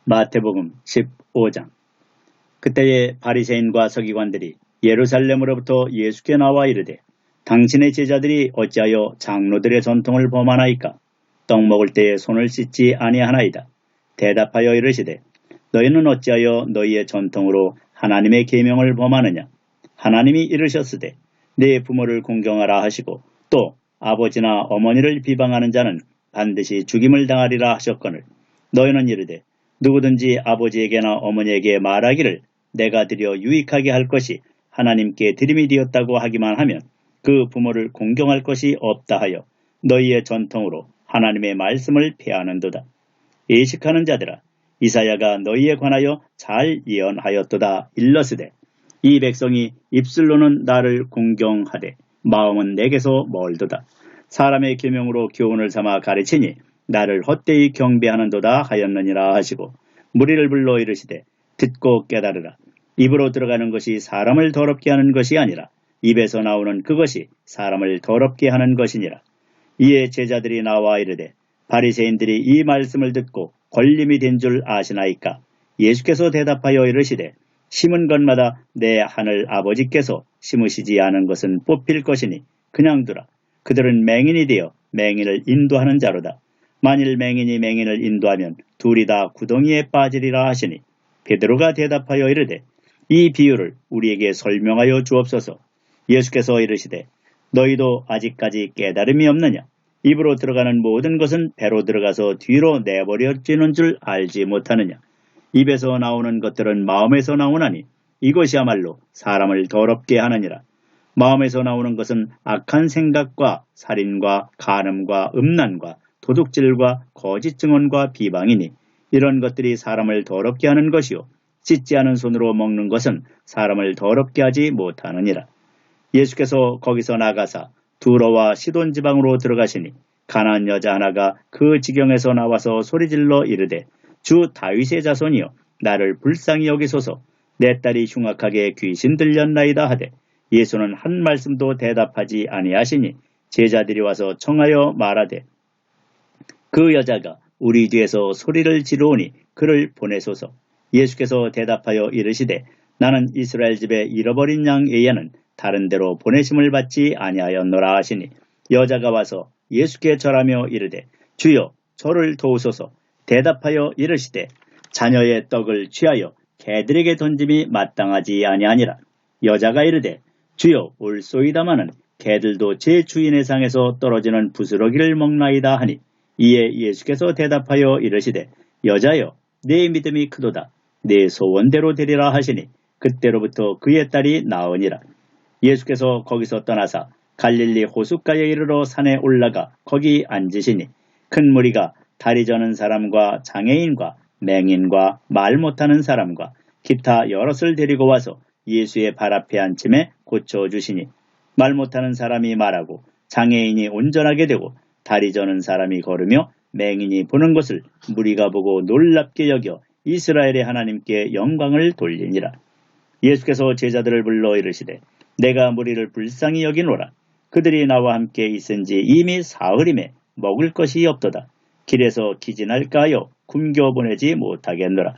마태복음 15장. 그때에 바리새인과 서기관들이 예루살렘으로부터 예수께 나와 이르되, 당신의 제자들이 어찌하여 장로들의 전통을 범하나이까? 떡 먹을 때에 손을 씻지 아니하나이다. 대답하여 이르시되, 너희는 어찌하여 너희의 전통으로 하나님의 계명을 범하느냐? 하나님이 이르셨으되, 네 부모를 공경하라 하시고 또 아버지나 어머니를 비방하는 자는 반드시 죽임을 당하리라 하셨거늘, 너희는 이르되, 누구든지 아버지에게나 어머니에게 말하기를 내가 드려 유익하게 할 것이 하나님께 드림이 되었다고 하기만 하면 그 부모를 공경할 것이 없다 하여 너희의 전통으로 하나님의 말씀을 폐하는도다. 예식하는 자들아, 이사야가 너희에 관하여 잘 예언하였도다. 일러스되, 이 백성이 입술로는 나를 공경하되 마음은 내게서 멀도다. 사람의 계명으로 교훈을 삼아 가르치니 나를 헛되이 경배하는도다 하였느니라 하시고, 무리를 불러 이르시되, 듣고 깨달으라. 입으로 들어가는 것이 사람을 더럽게 하는 것이 아니라 입에서 나오는 그것이 사람을 더럽게 하는 것이니라. 이에 제자들이 나와 이르되, 바리새인들이 이 말씀을 듣고 걸림이 된 줄 아시나이까? 예수께서 대답하여 이르시되, 심은 것마다 내 하늘 아버지께서 심으시지 않은 것은 뽑힐 것이니 그냥 두라. 그들은 맹인이 되어 맹인을 인도하는 자로다. 만일 맹인이 맹인을 인도하면 둘이 다 구덩이에 빠지리라 하시니, 베드로가 대답하여 이르되, 이 비유를 우리에게 설명하여 주옵소서. 예수께서 이르시되, 너희도 아직까지 깨달음이 없느냐? 입으로 들어가는 모든 것은 배로 들어가서 뒤로 내버려지는 줄 알지 못하느냐? 입에서 나오는 것들은 마음에서 나오나니 이것이야말로 사람을 더럽게 하느니라. 마음에서 나오는 것은 악한 생각과 살인과 간음과 음란과 도둑질과 거짓 증언과 비방이니, 이런 것들이 사람을 더럽게 하는 것이요, 씻지 않은 손으로 먹는 것은 사람을 더럽게 하지 못하느니라. 예수께서 거기서 나가사 두로와 시돈 지방으로 들어가시니 가나안 여자 하나가 그 지경에서 나와서 소리질러 이르되, 주 다윗의 자손이여, 나를 불쌍히 여기소서. 내 딸이 흉악하게 귀신 들렸나이다 하되, 예수는 한 말씀도 대답하지 아니하시니 제자들이 와서 청하여 말하되, 그 여자가 우리 뒤에서 소리를 지르오니 그를 보내소서. 예수께서 대답하여 이르시되, 나는 이스라엘 집에 잃어버린 양 외에는 다른 데로 보내심을 받지 아니하였노라 하시니, 여자가 와서 예수께 절하며 이르되, 주여, 저를 도우소서. 대답하여 이르시되, 자녀의 떡을 취하여 개들에게 던짐이 마땅하지 아니하니라. 여자가 이르되, 주여, 올소이다마는 개들도 제 주인의 상에서 떨어지는 부스러기를 먹나이다 하니, 이에 예수께서 대답하여 이르시되, 여자여, 내 믿음이 크도다. 내 소원대로 되리라 하시니 그때로부터 그의 딸이 나으니라. 예수께서 거기서 떠나사 갈릴리 호숫가에 이르러 산에 올라가 거기 앉으시니, 큰 무리가 다리 저는 사람과 장애인과 맹인과 말 못하는 사람과 기타 여럿을 데리고 와서 예수의 발 앞에 앉힘에 고쳐주시니, 말 못하는 사람이 말하고 장애인이 온전하게 되고 다리 저는 사람이 걸으며 맹인이 보는 것을 무리가 보고 놀랍게 여겨 이스라엘의 하나님께 영광을 돌리니라. 예수께서 제자들을 불러 이르시되, 내가 무리를 불쌍히 여기노라. 그들이 나와 함께 있은지 이미 사흘임에 먹을 것이 없도다. 길에서 기진할까 하여 굶겨 보내지 못하겠노라.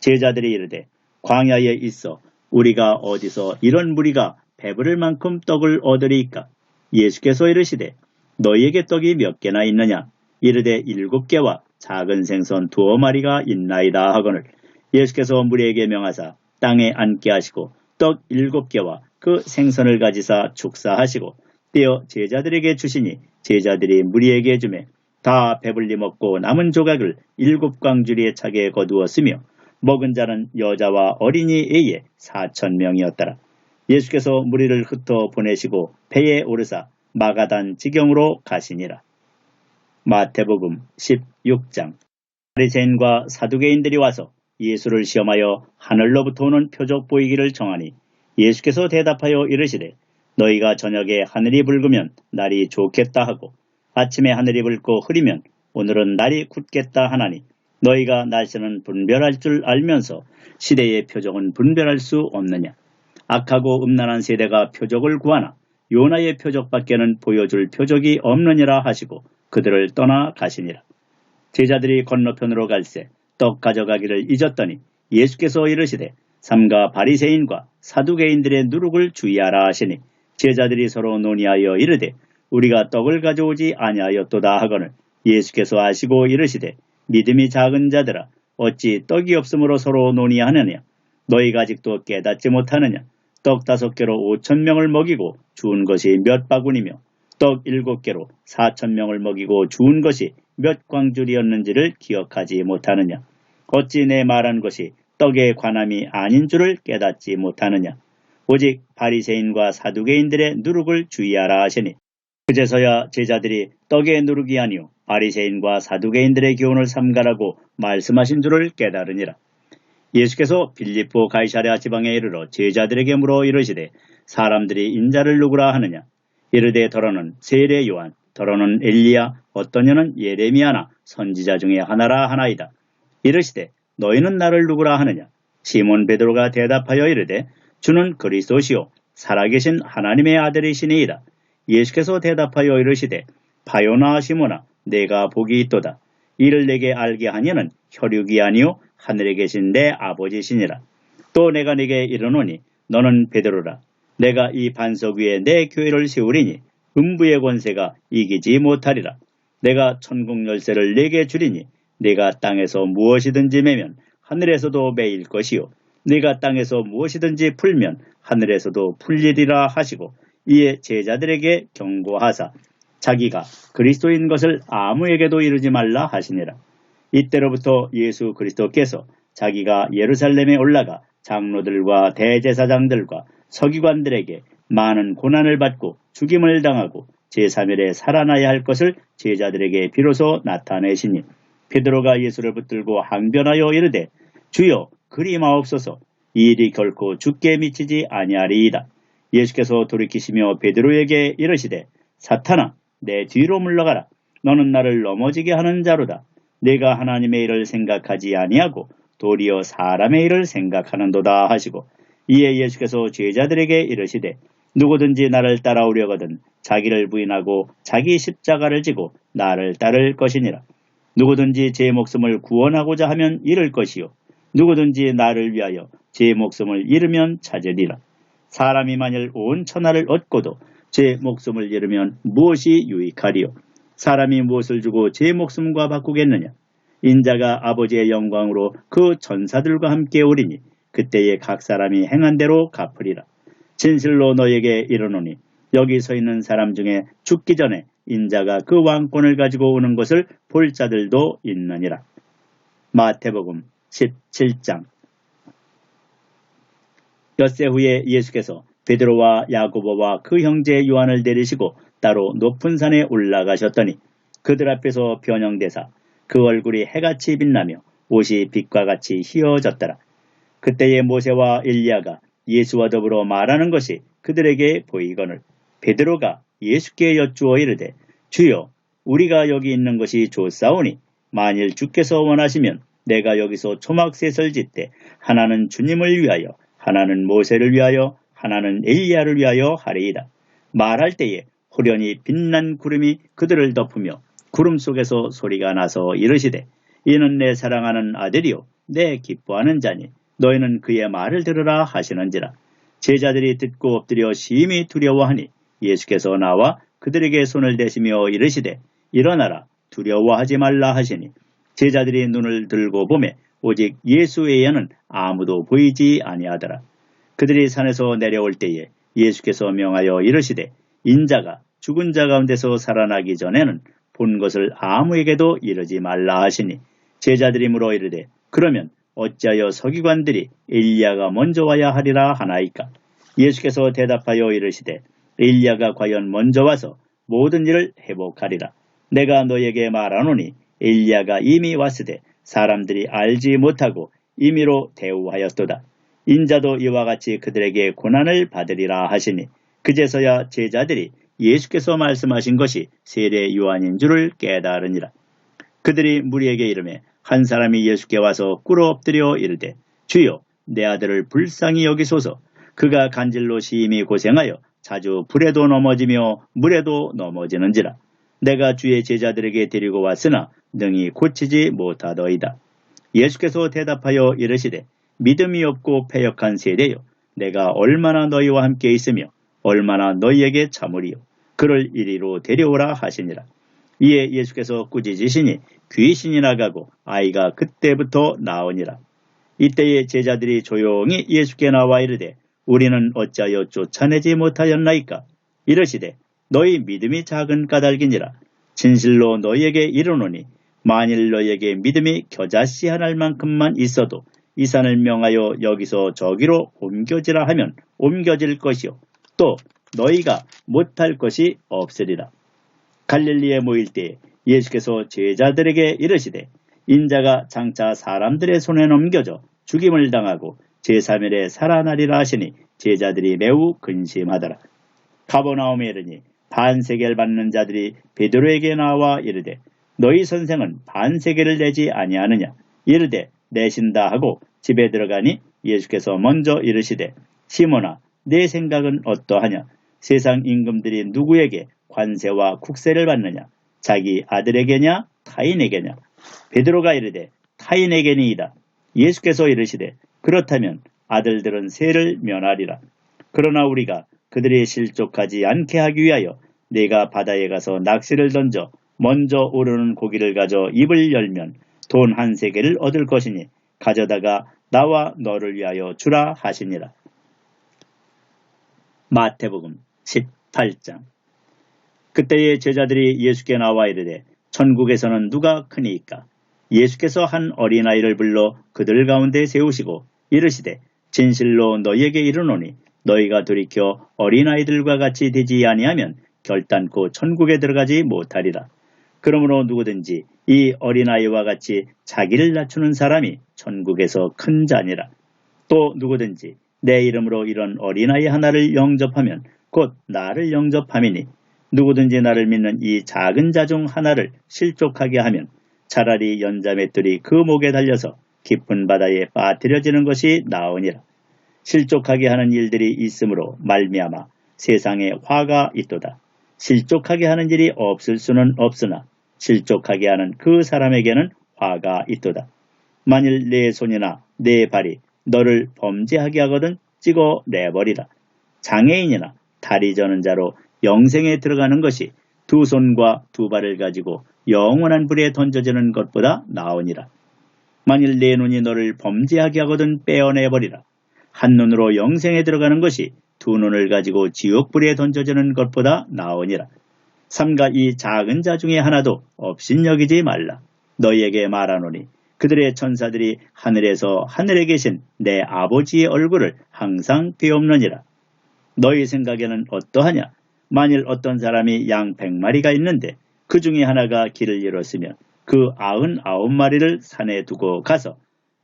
제자들이 이르되, 광야에 있어 우리가 어디서 이런 무리가 배부를 만큼 떡을 얻으리이까? 예수께서 이르시되, 너희에게 떡이 몇 개나 있느냐? 이르되 7개와 작은 생선 2마리가 있나이다 하거늘, 예수께서 무리에게 명하사 땅에 앉게 하시고 떡 7개와 그 생선을 가지사 축사하시고 떼어 제자들에게 주시니, 제자들이 무리에게 주매 다 배불리 먹고 남은 조각을 7광주리에 차게 거두었으며, 먹은 자는 여자와 어린이 애에 4,000명이었더라. 예수께서 무리를 흩어 보내시고 배에 오르사 마가단 지경으로 가시니라. 마태복음 16장. 바리새인과 사두개인들이 와서 예수를 시험하여 하늘로부터 오는 표적 보이기를 청하니, 예수께서 대답하여 이르시되, 너희가 저녁에 하늘이 붉으면 날이 좋겠다 하고 아침에 하늘이 붉고 흐리면 오늘은 날이 굳겠다 하나니, 너희가 날씨는 분별할 줄 알면서 시대의 표적은 분별할 수 없느냐? 악하고 음란한 세대가 표적을 구하나 요나의 표적밖에는 보여줄 표적이 없느니라 하시고 그들을 떠나 가시니라. 제자들이 건너편으로 갈새 떡 가져가기를 잊었더니 예수께서 이르시되 삼가 바리새인과 사두개인들의 누룩을 주의하라 하시니 제자들이 서로 논의하여 이르되 우리가 떡을 가져오지 아니하였도다 하거늘 예수께서 아시고 이르시되 믿음이 작은 자들아 어찌 떡이 없으므로 서로 논의하느냐 너희가 아직도 깨닫지 못하느냐 떡 5개로 5,000명을 먹이고 주운 것이 몇 바구니며 떡 7개로 4,000명을 먹이고 주운 것이 몇 광줄이었는지를 기억하지 못하느냐 어찌 내 말한 것이 떡에 관함이 아닌 줄을 깨닫지 못하느냐 오직 바리새인과 사두개인들의 누룩을 주의하라 하시니 그제서야 제자들이 떡의 누룩이 아니요 바리새인과 사두개인들의 교훈을 삼가라고 말씀하신 줄을 깨달으니라. 예수께서 빌립보 가이사랴 지방에 이르러 제자들에게 물어 이르시되 사람들이 인자를 누구라 하느냐 이르되 더러는 세례 요한 더러는 엘리야 어떤 이는 예레미야나 선지자 중에 하나라 하나이다. 이르시되 너희는 나를 누구라 하느냐 시몬 베드로가 대답하여 이르되 주는 그리스도시요 살아계신 하나님의 아들이시니이다. 예수께서 대답하여 이르시되 바요나 시몬아 내가 복이 있도다. 이를 내게 알게 하니는 혈육이 아니요 하늘에 계신 내 아버지시니라. 또 내가 네게 이르노니 너는 베드로라. 내가 이 반석 위에 내 교회를 세우리니 음부의 권세가 이기지 못하리라. 내가 천국 열쇠를 네게 주리니 네가 땅에서 무엇이든지 매면 하늘에서도 매일 것이요 네가 땅에서 무엇이든지 풀면 하늘에서도 풀리리라 하시고 이에 제자들에게 경고하사 자기가 그리스도인 것을 아무에게도 이르지 말라 하시니라. 이때로부터 예수 그리스도께서 자기가 예루살렘에 올라가 장로들과 대제사장들과 서기관들에게 많은 고난을 받고 죽임을 당하고 제3일에 살아나야 할 것을 제자들에게 비로소 나타내시니 베드로가 예수를 붙들고 항변하여 이르되 주여 그리 마옵소서 이 일이 결코 죽게 미치지 아니하리이다. 예수께서 돌이키시며 베드로에게 이르시되 사탄아 내 뒤로 물러가라. 너는 나를 넘어지게 하는 자로다. 내가 하나님의 일을 생각하지 아니하고 도리어 사람의 일을 생각하는도다 하시고 이에 예수께서 제자들에게 이르시되 누구든지 나를 따라오려거든 자기를 부인하고 자기 십자가를 지고 나를 따를 것이니라. 누구든지 제 목숨을 구원하고자 하면 잃을 것이요 누구든지 나를 위하여 제 목숨을 잃으면 찾으리라. 사람이 만일 온 천하를 얻고도 제 목숨을 잃으면 무엇이 유익하리요? 사람이 무엇을 주고 제 목숨과 바꾸겠느냐? 인자가 아버지의 영광으로 그 전사들과 함께 오리니 그때에 각 사람이 행한 대로 갚으리라. 진실로 너에게 이르노니 여기 서 있는 사람 중에 죽기 전에 인자가 그 왕권을 가지고 오는 것을 볼 자들도 있느니라. 마태복음 17장. 엿새 후에 예수께서 베드로와 야고보와 그 형제 요한을 데리시고 따로 높은 산에 올라가셨더니 그들 앞에서 변형되사 그 얼굴이 해같이 빛나며 옷이 빛과 같이 휘어졌더라. 그때에 모세와 엘리야가 예수와 더불어 말하는 것이 그들에게 보이거늘 베드로가 예수께 여쭈어 이르되 주여 우리가 여기 있는 것이 좋사오니 만일 주께서 원하시면 내가 여기서 초막셋을 짓되 하나는 주님을 위하여 하나는 모세를 위하여 하나는 엘리야를 위하여 하리이다. 말할 때에 호련히 빛난 구름이 그들을 덮으며 구름 속에서 소리가 나서 이르시되 이는 내 사랑하는 아들이요 내 기뻐하는 자니 너희는 그의 말을 들으라 하시는지라. 제자들이 듣고 엎드려 심히 두려워하니 예수께서 나와 그들에게 손을 대시며 이르시되 일어나라 두려워하지 말라 하시니 제자들이 눈을 들고 보매 오직 예수 외에는 아무도 보이지 아니하더라. 그들이 산에서 내려올 때에 예수께서 명하여 이르시되 인자가 죽은 자 가운데서 살아나기 전에는 본 것을 아무에게도 이르지 말라 하시니 제자들이 물어 이르되 그러면 어찌하여 서기관들이 엘리야가 먼저 와야 하리라 하나이까? 예수께서 대답하여 이르시되 엘리야가 과연 먼저 와서 모든 일을 회복하리라. 내가 너에게 말하노니 엘리야가 이미 왔으되 사람들이 알지 못하고 임의로 대우하였도다. 인자도 이와 같이 그들에게 고난을 받으리라 하시니 그제서야 제자들이 예수께서 말씀하신 것이 세례 요한인 줄을 깨달으니라. 그들이 무리에게 이르매 한 사람이 예수께 와서 꿇어 엎드려 이르되 주여 내 아들을 불쌍히 여기소서. 그가 간질로 심히 고생하여 자주 불에도 넘어지며 물에도 넘어지는지라. 내가 주의 제자들에게 데리고 왔으나 능히 고치지 못하더이다. 예수께서 대답하여 이르시되 믿음이 없고 패역한 세대여, 내가 얼마나 너희와 함께 있으며 얼마나 너희에게 참으리요. 그를 이리로 데려오라 하시니라. 이에 예수께서 꾸짖으시니 귀신이 나가고 아이가 그때부터 나으니라. 이때에 제자들이 조용히 예수께 나와 이르되 우리는 어찌하여 쫓아내지 못하였나이까? 이르시되 너희 믿음이 작은 까닭이니라. 진실로 너희에게 이르노니 만일 너희에게 믿음이 겨자씨 한 알만큼만 있어도 이 산을 명하여 여기서 저기로 옮겨지라 하면 옮겨질 것이요 또 너희가 못할 것이 없으리라. 갈릴리에 모일 때에 예수께서 제자들에게 이르시되 인자가 장차 사람들의 손에 넘겨져 죽임을 당하고 제3일에 살아나리라 하시니 제자들이 매우 근심하더라. 가버나움에 이르니 반세겔 받는 자들이 베드로에게 나와 이르되 너희 선생은 반세겔을 내지 아니하느냐? 이르되 내신다 하고 집에 들어가니 예수께서 먼저 이르시되 시몬아 내 생각은 어떠하냐? 세상 임금들이 누구에게 관세와 국세를 받느냐? 자기 아들에게냐 타인에게냐? 베드로가 이르되 타인에게니이다. 예수께서 이르시되 그렇다면 아들들은 세를 면하리라. 그러나 우리가 그들이 실족하지 않게 하기 위하여 네가 바다에 가서 낚시를 던져 먼저 오르는 고기를 가져 입을 열면 돈 한 세겔을 얻을 것이니 가져다가 나와 너를 위하여 주라 하시니라. 마태복음 18장. 그때에 제자들이 예수께 나와 이르되 천국에서는 누가 크니이까? 예수께서 한 어린아이를 불러 그들 가운데 세우시고 이르시되 진실로 너희에게 이르노니 너희가 돌이켜 어린아이들과 같이 되지 아니하면 결단코 천국에 들어가지 못하리라. 그러므로 누구든지 이 어린아이와 같이 자기를 낮추는 사람이 천국에서 큰 자니라. 또 누구든지 내 이름으로 이런 어린아이 하나를 영접하면 곧 나를 영접함이니 누구든지 나를 믿는 이 작은 자 중 하나를 실족하게 하면 차라리 연자맷돌이 그 목에 달려서 깊은 바다에 빠뜨려지는 것이 나으니라. 실족하게 하는 일들이 있으므로 말미암아 세상에 화가 있도다. 실족하게 하는 일이 없을 수는 없으나 실족하게 하는 그 사람에게는 화가 있도다. 만일 내 손이나 내 발이 너를 범죄하게 하거든 찍어 내버리라. 장애인이나 다리 저는 자로 영생에 들어가는 것이 두 손과 두 발을 가지고 영원한 불에 던져지는 것보다 나으니라. 만일 내 눈이 너를 범죄하게 하거든 빼어내버리라. 한 눈으로 영생에 들어가는 것이 두 눈을 가지고 지옥불에 던져지는 것보다 나으니라. 삼가 이 작은 자 중에 하나도 업신여기지 말라. 너희에게 말하노니 그들의 천사들이 하늘에서 하늘에 계신 내 아버지의 얼굴을 항상 비옵느니라. 너희 생각에는 어떠하냐? 만일 어떤 사람이 양 100마리가 있는데 그 중에 하나가 길을 잃었으면 그 99마리를 산에 두고 가서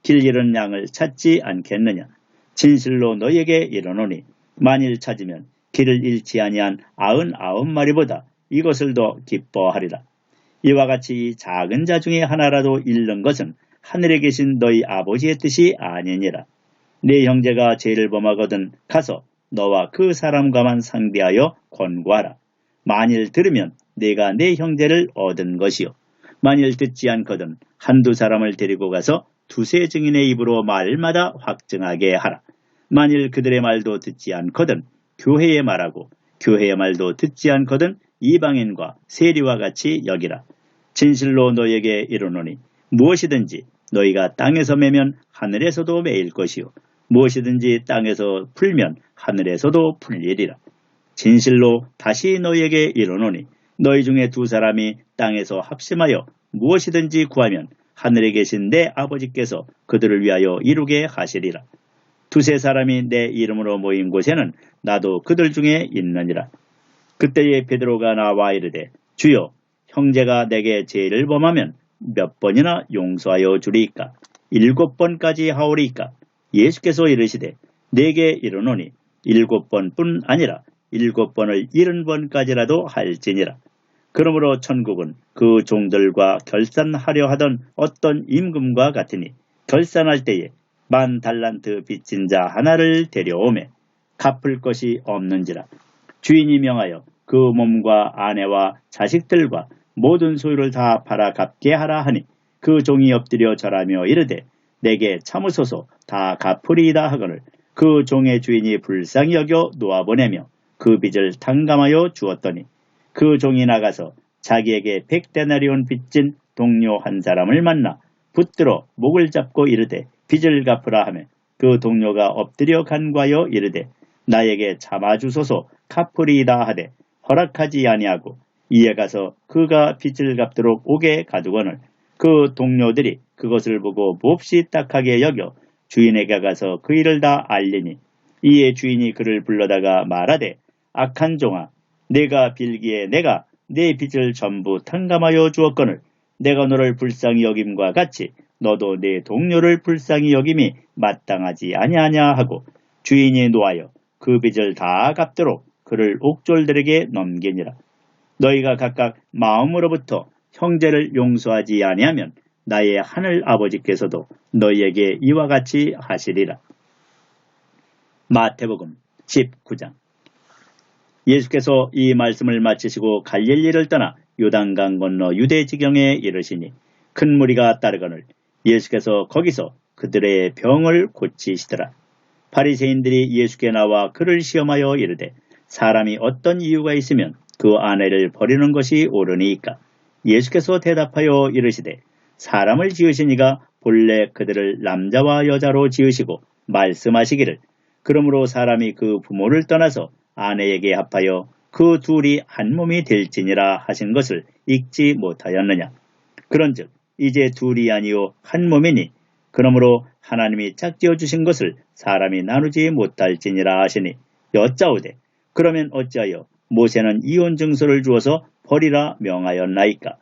길 잃은 양을 찾지 않겠느냐? 진실로 너희에게 이르노니 만일 찾으면 길을 잃지 아니한 99마리보다 이것을 더 기뻐하리라. 이와 같이 이 작은 자 중에 하나라도 잃는 것은 하늘에 계신 너희 아버지의 뜻이 아니니라. 네 형제가 죄를 범하거든 가서 너와 그 사람과만 상대하여 권고하라. 만일 들으면 네가 네 형제를 얻은 것이요. 만일 듣지 않거든 한두 사람을 데리고 가서 두세 증인의 입으로 말마다 확증하게 하라. 만일 그들의 말도 듣지 않거든 교회의 말하고 교회의 말도 듣지 않거든 이방인과 세리와 같이 여기라. 진실로 너희에게 이르노니 무엇이든지 너희가 땅에서 매면 하늘에서도 매일 것이요 무엇이든지 땅에서 풀면 하늘에서도 풀리리라. 진실로 다시 너희에게 이르노니 너희 중에 두 사람이 땅에서 합심하여 무엇이든지 구하면 하늘에 계신 내 아버지께서 그들을 위하여 이루게 하시리라. 두세 사람이 내 이름으로 모인 곳에는 나도 그들 중에 있느니라. 그때에 베드로가 나와 이르되 주여 형제가 내게 죄를 범하면 몇 번이나 용서하여 주리이까? 7번까지 하오리이까? 예수께서 이르시되 내게 이르노니 7번뿐 아니라 7번을 70번까지라도 할지니라. 그러므로 천국은 그 종들과 결산하려 하던 어떤 임금과 같으니 결산할 때에 10달란트 빚진 자 하나를 데려오매 갚을 것이 없는지라. 주인이 명하여 그 몸과 아내와 자식들과 모든 소유를 다 팔아 갚게 하라 하니 그 종이 엎드려 절하며 이르되 내게 참으소서 다 갚으리이다 하거늘 그 종의 주인이 불쌍히 여겨 놓아보내며 그 빚을 탕감하여 주었더니 그 종이 나가서 자기에게 100데나리온 빚진 동료 한 사람을 만나 붙들어 목을 잡고 이르되 빚을 갚으라 하며 그 동료가 엎드려 간구하여 이르되 나에게 참아주소서 갚으리이다 하되 허락하지 아니하고 이에 가서 그가 빚을 갚도록 오게 가두거늘 그 동료들이 그것을 보고 몹시 딱하게 여겨 주인에게 가서 그 일을 다 알리니 이에 주인이 그를 불러다가 말하되 악한 종아 내가 빌기에 내가 내 빚을 전부 탕감하여 주었거늘 내가 너를 불쌍히 여김과 같이 너도 내 동료를 불쌍히 여김이 마땅하지 아니하냐 하고 주인이 노하여 그 빚을 다 갚도록 그를 옥졸들에게 넘기니라. 너희가 각각 마음으로부터 형제를 용서하지 아니하면 나의 하늘 아버지께서도 너희에게 이와 같이 하시리라. 마태복음 19장. 예수께서 이 말씀을 마치시고 갈릴리를 떠나 요단강 건너 유대 지경에 이르시니 큰 무리가 따르거늘 예수께서 거기서 그들의 병을 고치시더라. 바리새인들이 예수께 나와 그를 시험하여 이르되 사람이 어떤 이유가 있으면 그 아내를 버리는 것이 옳으니이까? 예수께서 대답하여 이르시되 사람을 지으시니가 본래 그들을 남자와 여자로 지으시고 말씀하시기를 그러므로 사람이 그 부모를 떠나서 아내에게 합하여 그 둘이 한 몸이 될지니라 하신 것을 읽지 못하였느냐. 그런즉 이제 둘이 아니요 한 몸이니 그러므로 하나님이 짝지어 주신 것을 사람이 나누지 못할지니라 하시니 여짜오되 그러면 어찌하여 모세는 이혼 증서를 주어서 버리라 명하였나이까?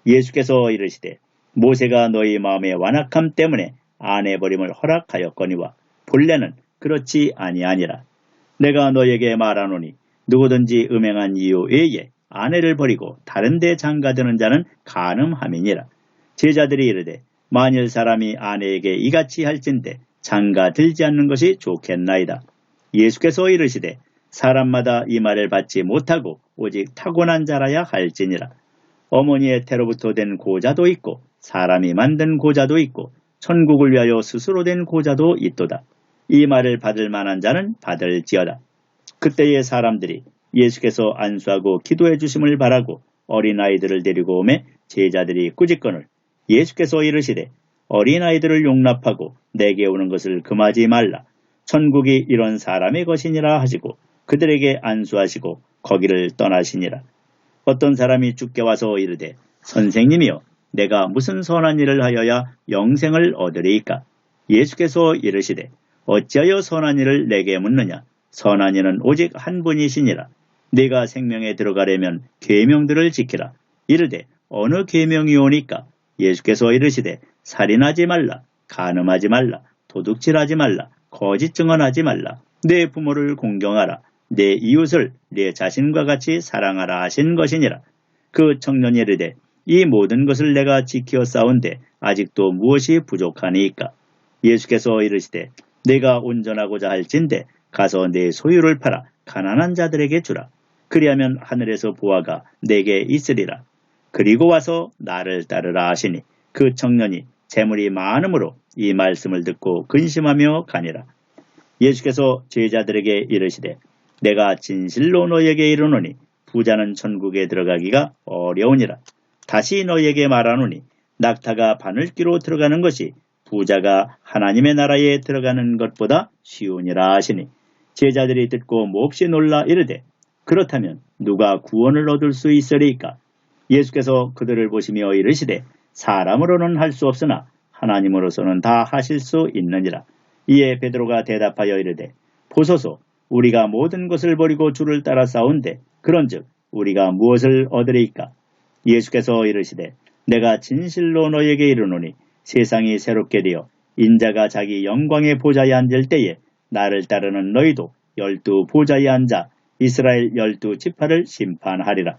예수께서 이르시되 모세가 너희 마음의 완악함 때문에 아내 버림을 허락하였거니와 본래는 그렇지 아니하니라. 내가 너에게 말하노니 누구든지 음행한 이유 외에 아내를 버리고 다른 데 장가드는 자는 간음함이니라. 제자들이 이르되 만일 사람이 아내에게 이같이 할진대 장가들지 않는 것이 좋겠나이다. 예수께서 이르시되 사람마다 이 말을 받지 못하고 오직 타고난 자라야 할지니라. 어머니의 태로부터 된 고자도 있고 사람이 만든 고자도 있고 천국을 위하여 스스로 된 고자도 있도다. 이 말을 받을 만한 자는 받을지어다. 그때의 사람들이 예수께서 안수하고 기도해 주심을 바라고 어린아이들을 데리고 오매 제자들이 꾸짖거늘 예수께서 이르시되 어린아이들을 용납하고 내게 오는 것을 금하지 말라. 천국이 이런 사람의 것이니라 하시고 그들에게 안수하시고 거기를 떠나시니라. 어떤 사람이 주께 와서 이르되 선생님이여 내가 무슨 선한 일을 하여야 영생을 얻으리이까? 예수께서 이르시되 어찌하여 선한 일을 내게 묻느냐? 선한 이는 오직 한 분이시니라. 네가 생명에 들어가려면 계명들을 지키라. 이르되 어느 계명이오니까? 예수께서 이르시되 살인하지 말라, 간음하지 말라, 도둑질하지 말라, 거짓 증언하지 말라, 내 부모를 공경하라, 내 이웃을 내 자신과 같이 사랑하라 하신 것이니라. 그 청년이 이르되 이 모든 것을 내가 지키어 싸운데 아직도 무엇이 부족하니이까? 예수께서 이르시되 내가 온전하고자 할진대 가서 내 소유를 팔아 가난한 자들에게 주라. 그리하면 하늘에서 보화가 내게 있으리라. 그리고 와서 나를 따르라 하시니 그 청년이 재물이 많음으로 이 말씀을 듣고 근심하며 가니라. 예수께서 제자들에게 이르시되 내가 진실로 너에게 이르노니 부자는 천국에 들어가기가 어려우니라. 다시 너에게 말하노니 낙타가 바늘귀로 들어가는 것이 부자가 하나님의 나라에 들어가는 것보다 쉬우니라 하시니 제자들이 듣고 몹시 놀라 이르되 그렇다면 누가 구원을 얻을 수 있으리이까? 예수께서 그들을 보시며 이르시되 사람으로는 할 수 없으나 하나님으로서는 다 하실 수 있느니라. 이에 베드로가 대답하여 이르되 보소서 우리가 모든 것을 버리고 주를 따라 싸운데 그런즉 우리가 무엇을 얻으리이까? 예수께서 이르시되 내가 진실로 너에게 이르노니 세상이 새롭게 되어 인자가 자기 영광의 보좌에 앉을 때에 나를 따르는 너희도 12 보좌에 앉아 이스라엘 12 지파를 심판하리라.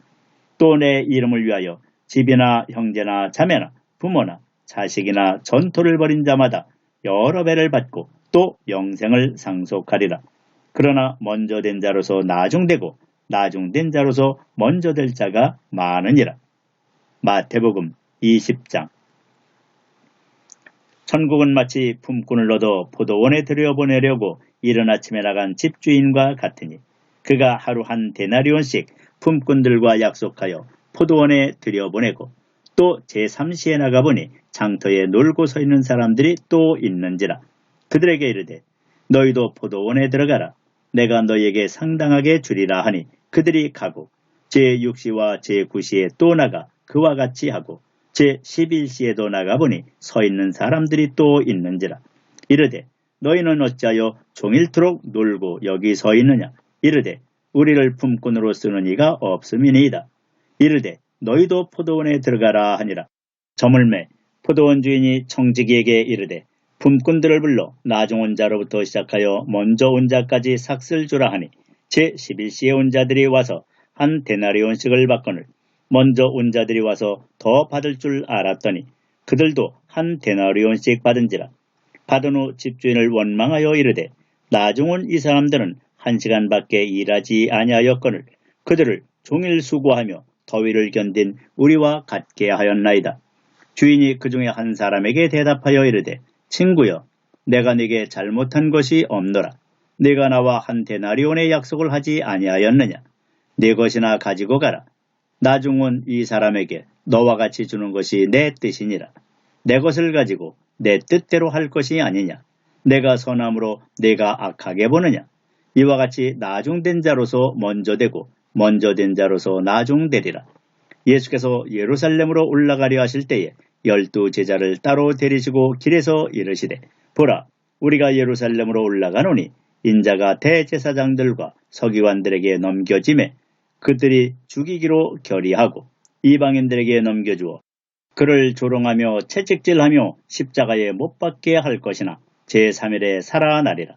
또 내 이름을 위하여 집이나 형제나 자매나 부모나 자식이나 전토를 벌인 자마다 여러 배를 받고 또 영생을 상속하리라. 그러나 먼저 된 자로서 나중되고 나중된 자로서 먼저 될 자가 많으니라. 마태복음 20장. 천국은 마치 품꾼을 얻어 포도원에 들여보내려고 이른 아침에 나간 집주인과 같으니 그가 하루 한 데나리온씩 품꾼들과 약속하여 포도원에 들여보내고 또 제3시에 나가보니 장터에 놀고 서 있는 사람들이 또 있는지라. 그들에게 이르되 너희도 포도원에 들어가라. 내가 너희에게 상당하게 주리라 하니 그들이 가고 제6시와 제9시에 또 나가 그와 같이 하고 제11시에도 나가보니 서 있는 사람들이 또 있는지라. 이르되 너희는 어찌하여 종일토록 놀고 여기 서 있느냐. 이르되 우리를 품꾼으로 쓰는 이가 없음이니이다. 이르되 너희도 포도원에 들어가라 하니라. 저물매 포도원 주인이 청지기에게 이르되 품꾼들을 불러 나중 온 자로부터 시작하여 먼저 온 자까지 삭슬 주라 하니 제11시에 온 자들이 와서 한 데나리온씩을 받거늘 먼저 온 자들이 와서 더 받을 줄 알았더니 그들도 한 데나리온씩 받은지라. 받은 후 집주인을 원망하여 이르되 나중 온 이 사람들은 1시간밖에 일하지 아니하였거늘 그들을 종일 수고하며 더위를 견딘 우리와 같게 하였나이다. 주인이 그 중에 한 사람에게 대답하여 이르되 친구여 내가 네게 잘못한 것이 없노라. 네가 나와 한 데나리온의 약속을 하지 아니하였느냐. 네 것이나 가지고 가라. 나중 온 이 사람에게 너와 같이 주는 것이 내 뜻이니라. 내 것을 가지고 내 뜻대로 할 것이 아니냐. 내가 선함으로 네가 악하게 보느냐. 이와 같이 나중된 자로서 먼저 되고 먼저 된 자로서 나중되리라. 예수께서 예루살렘으로 올라가려 하실 때에 12 제자를 따로 데리시고 길에서 이르시되 보라 우리가 예루살렘으로 올라가노니 인자가 대제사장들과 서기관들에게 넘겨지매 그들이 죽이기로 결의하고 이방인들에게 넘겨주어 그를 조롱하며 채찍질하며 십자가에 못 박게 할 것이나 제3일에 살아나리라.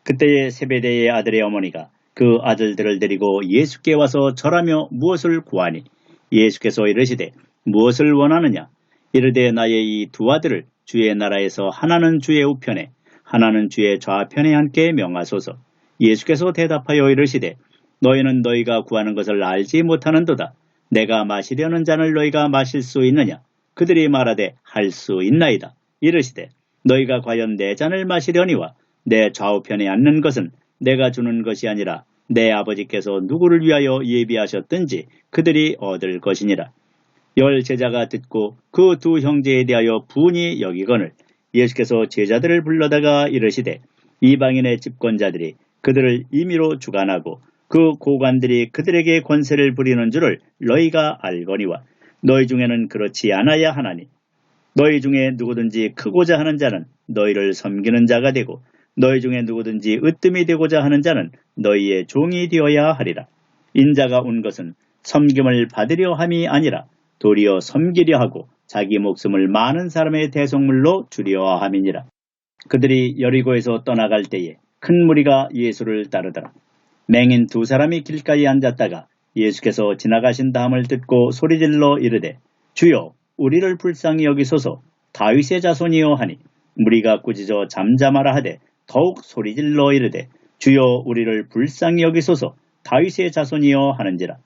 그때에 세베대의 아들의 어머니가 그 아들들을 데리고 예수께 와서 절하며 무엇을 구하니 예수께서 이르시되 무엇을 원하느냐. 이르되 나의 이 두 아들을 주의 나라에서 하나는 주의 우편에 하나는 주의 좌편에 앉게 명하소서. 예수께서 대답하여 이르시되 너희는 너희가 구하는 것을 알지 못하는도다. 내가 마시려는 잔을 너희가 마실 수 있느냐. 그들이 말하되 할 수 있나이다. 이르시되 너희가 과연 내 잔을 마시려니와 내 좌우편에 앉는 것은 내가 주는 것이 아니라 내 아버지께서 누구를 위하여 예비하셨든지 그들이 얻을 것이니라. 10 제자가 듣고 그 두 형제에 대하여 분이 여기거늘 예수께서 제자들을 불러다가 이르시되 이방인의 집권자들이 그들을 임의로 주관하고 그 고관들이 그들에게 권세를 부리는 줄을 너희가 알거니와 너희 중에는 그렇지 않아야 하나니 너희 중에 누구든지 크고자 하는 자는 너희를 섬기는 자가 되고 너희 중에 누구든지 으뜸이 되고자 하는 자는 너희의 종이 되어야 하리라. 인자가 온 것은 섬김을 받으려 함이 아니라 도리어 섬기려 하고 자기 목숨을 많은 사람의 대속물로 주려 함이니라. 그들이 여리고에서 떠나갈 때에 큰 무리가 예수를 따르더라. 맹인 2 사람이 길가에 앉았다가 예수께서 지나가신 다음을 듣고 소리질러 이르되 주여 우리를 불쌍히 여기소서. 다윗의 자손이여 하니 무리가 꾸짖어 잠잠하라 하되 더욱 소리질러 이르되 주여 우리를 불쌍히 여기소서. 다윗의 자손이여 하는지라.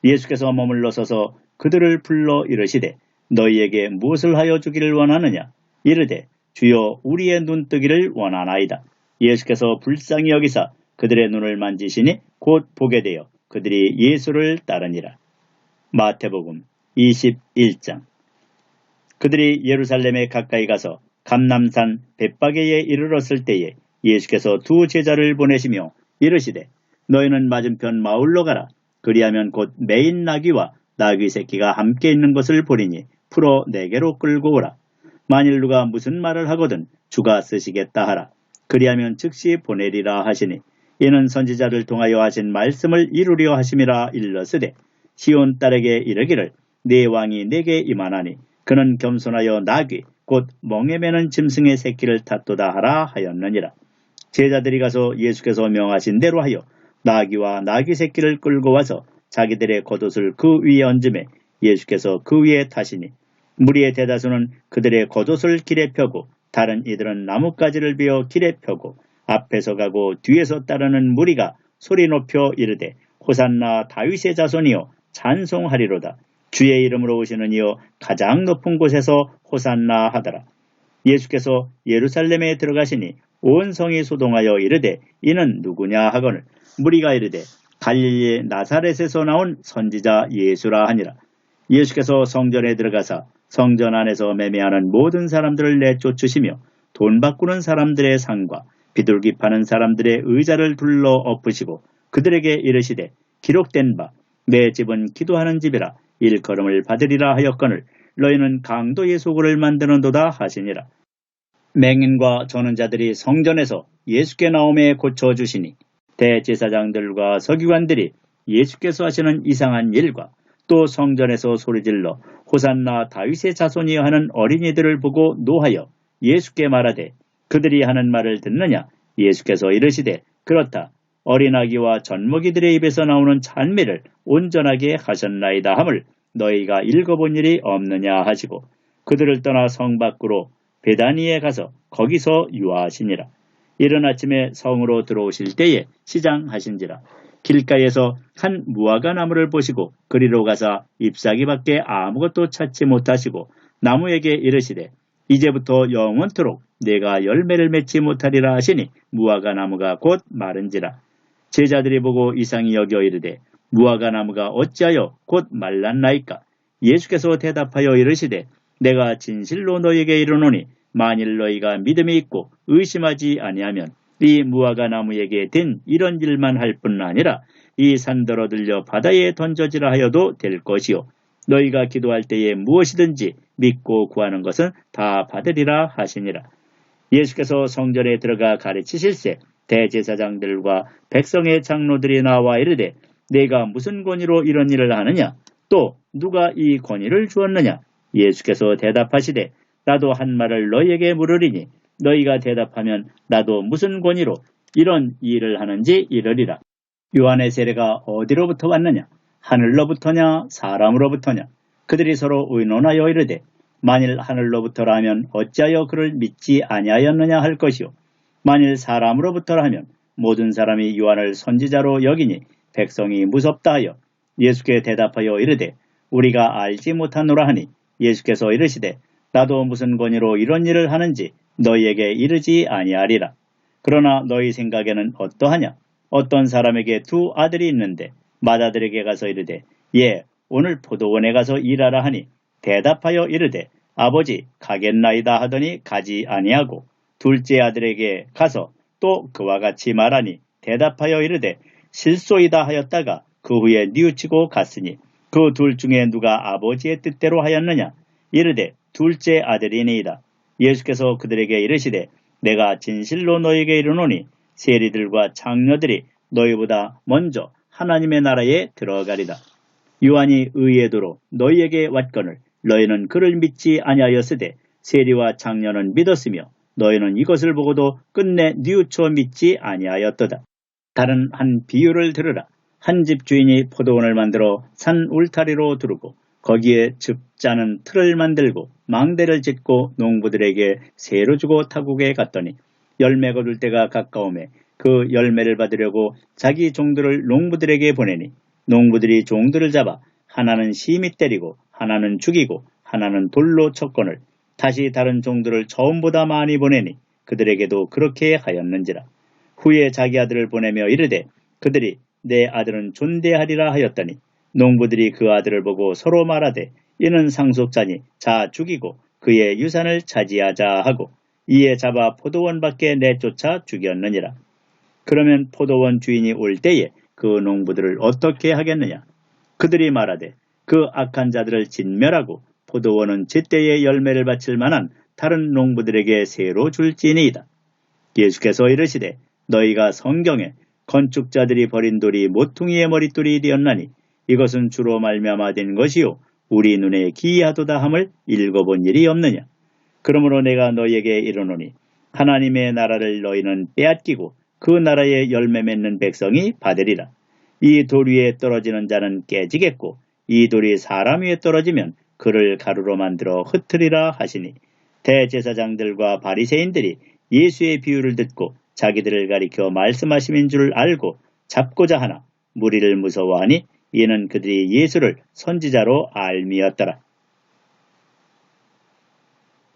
예수께서 머물러 서서 그들을 불러 이르시되 너희에게 무엇을 하여 주기를 원하느냐. 이르되 주여 우리의 눈뜨기를 원하나이다. 예수께서 불쌍히 여기사 그들의 눈을 만지시니 곧 보게 되어 그들이 예수를 따르니라. 마태복음 21장. 그들이 예루살렘에 가까이 가서 감람산 벳바게에 이르렀을 때에 예수께서 2 제자를 보내시며 이르시되 너희는 맞은편 마을로 가라. 그리하면 곧 매인 나귀와 나귀 새끼가 함께 있는 것을 보리니 풀어 내게로 끌고 오라. 만일 누가 무슨 말을 하거든 주가 쓰시겠다 하라. 그리하면 즉시 보내리라 하시니 이는 선지자를 통하여 하신 말씀을 이루려 하심이라 일렀으되 시온 딸에게 이르기를 네 왕이 내게 임하나니 그는 겸손하여 나귀 곧 멍에 매는 짐승의 새끼를 탔도다 하라 하였느니라. 제자들이 가서 예수께서 명하신 대로 하여 나귀와 나귀 새끼를 끌고 와서 자기들의 겉옷을 그 위에 얹음에 예수께서 그 위에 타시니 무리의 대다수는 그들의 겉옷을 길에 펴고 다른 이들은 나뭇가지를 베어 길에 펴고 앞에서 가고 뒤에서 따르는 무리가 소리 높여 이르되 호산나 다윗의 자손이여 찬송하리로다. 주의 이름으로 오시는 이여 가장 높은 곳에서 호산나 하더라. 예수께서 예루살렘에 들어가시니 온 성이 소동하여 이르되 이는 누구냐 하거늘 무리가 이르되 갈릴리 나사렛에서 나온 선지자 예수라 하니라. 예수께서 성전에 들어가사 성전 안에서 매매하는 모든 사람들을 내쫓으시며 돈 바꾸는 사람들의 상과 비둘기 파는 사람들의 의자를 둘러 엎으시고 그들에게 이르시되 기록된 바 내 집은 기도하는 집이라 일컬음을 받으리라 하였거늘 너희는 강도의 소굴을 만드는도다 하시니라. 맹인과 저는 자들이 성전에서 예수께 나오매 고쳐주시니 대제사장들과 서기관들이 예수께서 하시는 이상한 일과 또 성전에서 소리질러 호산나 다윗의 자손이여 하는 어린이들을 보고 노하여 예수께 말하되 그들이 하는 말을 듣느냐. 예수께서 이르시되 그렇다. 어린아기와 젖먹이들의 입에서 나오는 찬미를 온전하게 하셨나이다 함을 너희가 읽어본 일이 없느냐 하시고 그들을 떠나 성 밖으로 베다니에 가서 거기서 유하시니라. 이른 아침에 성으로 들어오실 때에 시장하신지라. 길가에서 한 무화과 나무를 보시고 그리로 가사 잎사귀밖에 아무것도 찾지 못하시고 나무에게 이르시되 이제부터 영원토록 내가 열매를 맺지 못하리라 하시니 무화과 나무가 곧 마른지라. 제자들이 보고 이상히 여겨 이르되 무화과 나무가 어찌하여 곧 말랐나이까. 예수께서 대답하여 이르시되 내가 진실로 너희에게 이르노니 만일 너희가 믿음이 있고 의심하지 아니하면 이 무화과 나무에게 된 이런 일만 할 뿐 아니라 이 산더러 들려 바다에 던져지라 하여도 될 것이요 너희가 기도할 때에 무엇이든지 믿고 구하는 것은 다 받으리라 하시니라. 예수께서 성전에 들어가 가르치실세 대제사장들과 백성의 장로들이 나와 이르되 내가 무슨 권위로 이런 일을 하느냐. 또 누가 이 권위를 주었느냐. 예수께서 대답하시되 나도 한 말을 너희에게 물으리니 너희가 대답하면 나도 무슨 권위로 이런 일을 하는지 이르리라. 요한의 세례가 어디로부터 왔느냐. 하늘로부터냐 사람으로부터냐. 그들이 서로 의논하여 이르되 만일 하늘로부터라면 어찌하여 그를 믿지 아니하였느냐 할 것이요 만일 사람으로부터라 하면 모든 사람이 요한을 선지자로 여기니 백성이 무섭다 하여 예수께 대답하여 이르되 우리가 알지 못하노라 하니 예수께서 이르시되 나도 무슨 권위로 이런 일을 하는지 너희에게 이르지 아니하리라. 그러나 너희 생각에는 어떠하냐. 어떤 사람에게 두 아들이 있는데 맏아들에게 가서 이르되 예 오늘 포도원에 가서 일하라 하니 대답하여 이르되 아버지 가겠나이다 하더니 가지 아니하고 둘째 아들에게 가서 또 그와 같이 말하니 대답하여 이르되 실소이다 하였다가 그 후에 뉘우치고 갔으니 그 둘 중에 누가 아버지의 뜻대로 하였느냐. 이르되 둘째 아들이니이다. 예수께서 그들에게 이르시되 내가 진실로 너희에게 이르노니 세리들과 장녀들이 너희보다 먼저 하나님의 나라에 들어가리라. 요한이 의의 도로 너희에게 왔거늘 너희는 그를 믿지 아니하였으되 세리와 장녀는 믿었으며 너희는 이것을 보고도 끝내 뉘우쳐 믿지 아니하였도다. 다른 한 비유를 들으라. 한 집 주인이 포도원을 만들어 산 울타리로 두르고 거기에 즙 짜는 틀을 만들고 망대를 짓고 농부들에게 세로 주고 타국에 갔더니 열매 거둘 때가 가까우매 그 열매를 받으려고 자기 종들을 농부들에게 보내니 농부들이 종들을 잡아 하나는 심히 때리고 하나는 죽이고 하나는 돌로 쳤거늘 다시 다른 종들을 처음보다 많이 보내니 그들에게도 그렇게 하였는지라. 후에 자기 아들을 보내며 이르되 그들이 내 아들은 존대하리라 하였더니 농부들이 그 아들을 보고 서로 말하되 이는 상속자니 자 죽이고 그의 유산을 차지하자 하고 이에 잡아 포도원 밖에 내쫓아 죽였느니라. 그러면 포도원 주인이 올 때에 그 농부들을 어떻게 하겠느냐. 그들이 말하되 그 악한 자들을 진멸하고 포도원은 제때에 열매를 바칠 만한 다른 농부들에게 새로 줄지니이다. 예수께서 이르시되 너희가 성경에 건축자들이 버린 돌이 모퉁이의 머릿돌이 되었나니 이것은 주로 말미암아 된 것이요 우리 눈에 기이하도다 함을 읽어본 일이 없느냐. 그러므로 내가 너희에게 이르노니 하나님의 나라를 너희는 빼앗기고 그 나라에 열매 맺는 백성이 받으리라. 이 돌 위에 떨어지는 자는 깨지겠고 이 돌이 사람 위에 떨어지면 그를 가루로 만들어 흩으리라 하시니 대제사장들과 바리새인들이 예수의 비유를 듣고 자기들을 가리켜 말씀하심인 줄 알고 잡고자 하나 무리를 무서워하니 이는 그들이 예수를 선지자로 알미었더라.